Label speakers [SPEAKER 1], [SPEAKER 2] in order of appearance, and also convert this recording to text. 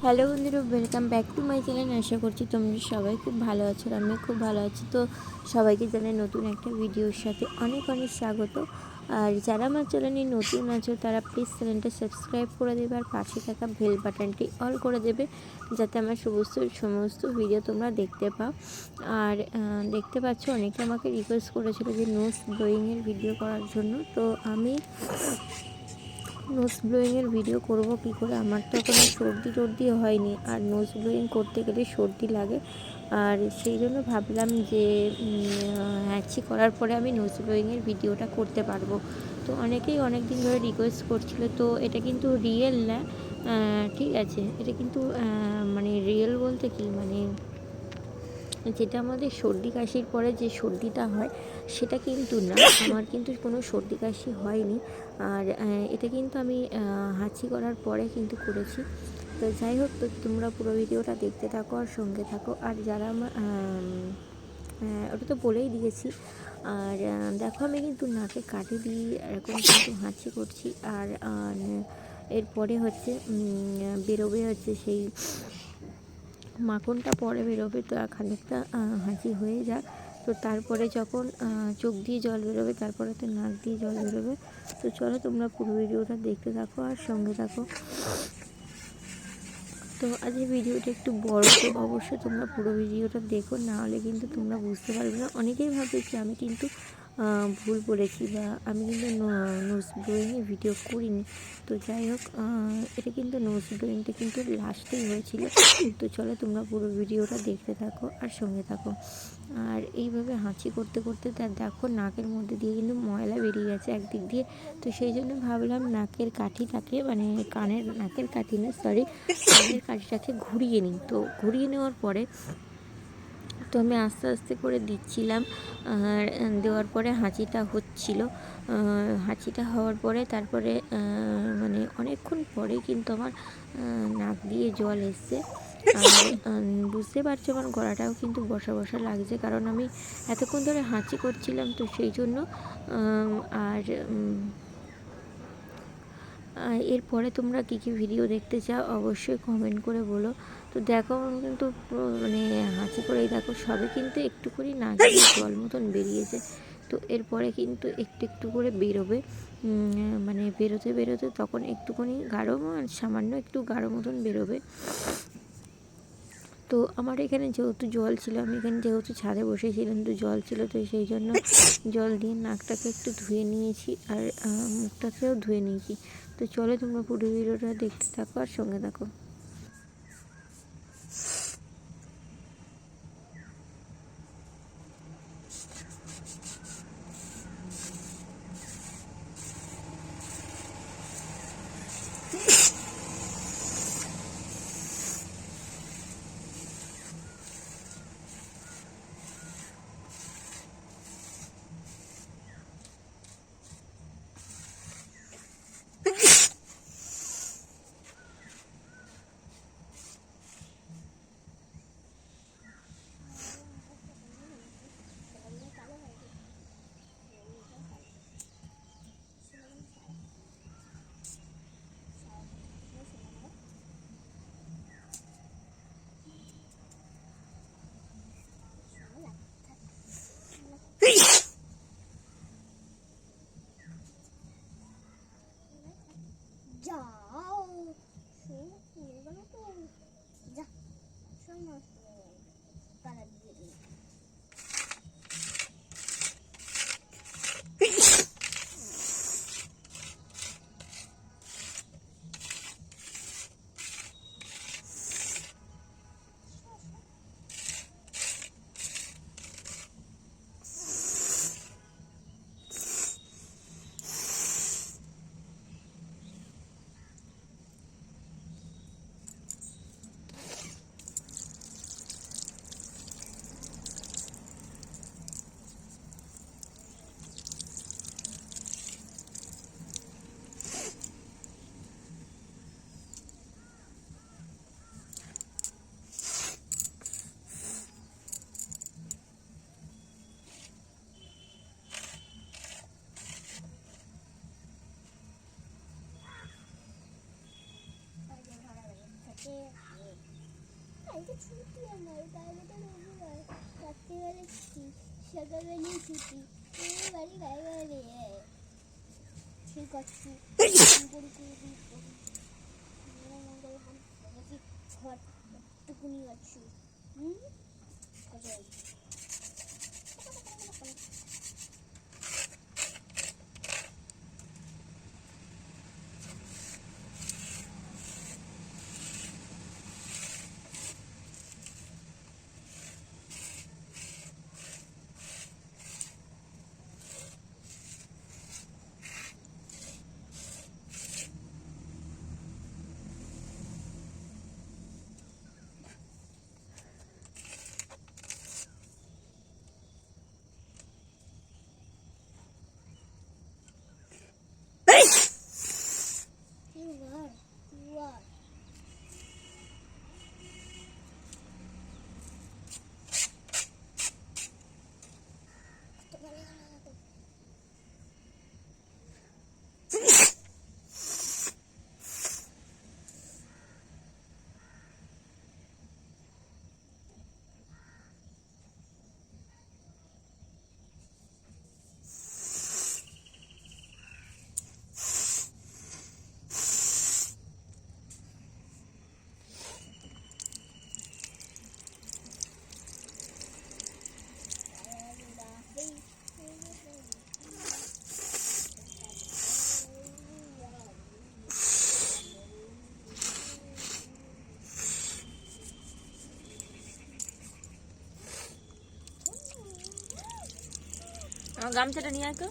[SPEAKER 1] Hello বন্ধুরা, welcome back to my channel. আশা করছি তোমরা সবাই খুব ভালো আছো আর আমি খুব ভালো আছি। তো সবাইকে জানাই নতুন একটা ভিডিওর সাথে অনেক অনেক স্বাগত। আর যারা আমার চ্যানেলে নতুন আছো তারা প্লিজ চ্যানেলটা সাবস্ক্রাইব করে দেবে আর পাশে থাকা বেল বাটনটি অল করে দেবে, যাতে আমার সমস্ত ভিডিও তোমরা দেখতে পাও। আর দেখতে পাচ্ছ, অনেকে আমাকে রিকোয়েস্ট করেছিল যে নোজ ব্লোয়িংয়ের ভিডিও করার জন্য। তো আমি নোজ ব্লোয়িংয়ের ভিডিও করব কী করে? আমার তো এখনও সর্দি হয়নি, আর নোজ ব্লোয়িং করতে গেলে সর্দি লাগে। আর সেই জন্য ভাবলাম যে হ্যাচি করার পরে আমি নোজ ব্লোয়িংয়ের ভিডিওটা করতে পারবো। তো অনেকেই অনেক দিন ধরে রিকোয়েস্ট করছিল। তো এটা কিন্তু রিয়েল না, ঠিক আছে? এটা কিন্তু মানে রিয়েল বলতে কি, মানে যেটা আমাদের সর্দি কাশির পরে যে সর্দিটা হয় সেটা কিন্তু না। আমার কিন্তু কোনো সর্দি কাশি হয়নি। আর এটা কিন্তু আমি হাঁচি করার পরে কিন্তু করেছি। তো যাই হোক, তো তোমরা পুরো ভিডিওটা দেখতে থাকো আর সঙ্গে থাকো। আর যারা আমার ওটা তো বলেই দিয়েছি। আর দেখো, আমি কিন্তু নাকে কাটি দিয়ে এরকম কিন্তু হাঁচি করছি। আর এরপরে হচ্ছে বেরোবে হচ্ছে সেই মাখনটা পরে বেরোবে। তো খানিকটা হাঁচি হয়ে যাক, তো তারপরে যখন চোখ দিয়ে জল বেরোবে, তারপরে তো নাক দিয়ে জল বেরোবে। তো চলো তোমরা পুরো ভিডিওটা দেখতে থাকো আর সঙ্গে থাকো। তো আজকে ভিডিওটা একটু বড়, তো অবশ্যই তোমরা পুরো ভিডিওটা দেখো, না হলে কিন্তু তোমরা বুঝতে পারবে না। অনেকেই ভাবে যে আমি কিন্তু ভুল বলেছি বা আমি কিন্তু নোজ ব্লোয়িংয়ে ভিডিও করিনি। তো যাই হোক, এটা কিন্তু নোজ ব্লোয়িংটা কিন্তু লাস্টেই হয়েছিল। তো চলো তোমরা পুরো ভিডিওটা দেখতে থাকো আর সঙ্গে থাকো। আর এইভাবে হাঁচি করতে করতে দেখো, নাকের মধ্যে দিয়ে কিন্তু ময়লা বেরিয়ে গেছে একদিক দিয়ে। তো সেই জন্য ভাবলাম নাকের কাঠিটাকে, মানে নাকের কাঠি না, সরি, কানের কাঠিটাকে ঘুরিয়ে নিই। তো ঘুরিয়ে নেওয়ার পরে তো আমি আস্তে আস্তে করে দিচ্ছিলাম। আর দেওয়ার পরে হাঁচিটা হচ্ছিল। হাঁচিটা হওয়ার পরে তারপরে মানে অনেকক্ষণ পরে কিন্তু আমার নাক দিয়ে জল এসছে। আর বুঝতে পারছো, আমার গলাটাও কিন্তু বসা বসা লাগছে, কারণ আমি এতক্ষণ ধরে হাঁচি করছিলাম। তো সেই জন্য আর এরপরে তোমরা কী কী ভিডিও দেখতে চাও অবশ্যই কমেন্ট করে বলো। তো দেখো, কিন্তু মানে হাঁচি করেই দেখো, সবে কিন্তু একটু করে নাক দিয়ে জল মতন বেরিয়েছে। তো এরপরে কিন্তু একটু একটু করে বেরোবে, মানে বেরোতে বেরোতে তখন একটুখানি গাঢ়, সামান্য একটু গাঢ় মতন বেরোবে। তো আমার এখানে যেহেতু জল ছিল, আমি এখানে যেহেতু ছাদে বসেছিলাম, তো জল ছিল, তো সেই জন্য জল দিয়ে নাকটাকে একটু ধুয়ে নিয়েছি আর মুখটাকেও ধুয়ে নিয়েছি। তো চলো তোমরা পুরো ভিডিওটা দেখতে থাকো আর সঙ্গে থাকো।
[SPEAKER 2] যাও নিয়ে গেল তো, যা সমস্ত তারা দিয়ে দিল। কালকে ছুটি আমার, কালকে তো রবিবার, রাত্রিবেলা ছুটি, সকালবেলা ছুটি, বাড়ি গায়ে গায়ে রে ঠিক আছে। ঘর একটুকুনি আছে।
[SPEAKER 1] আমার গামছাটা নিয়ে আয় তো।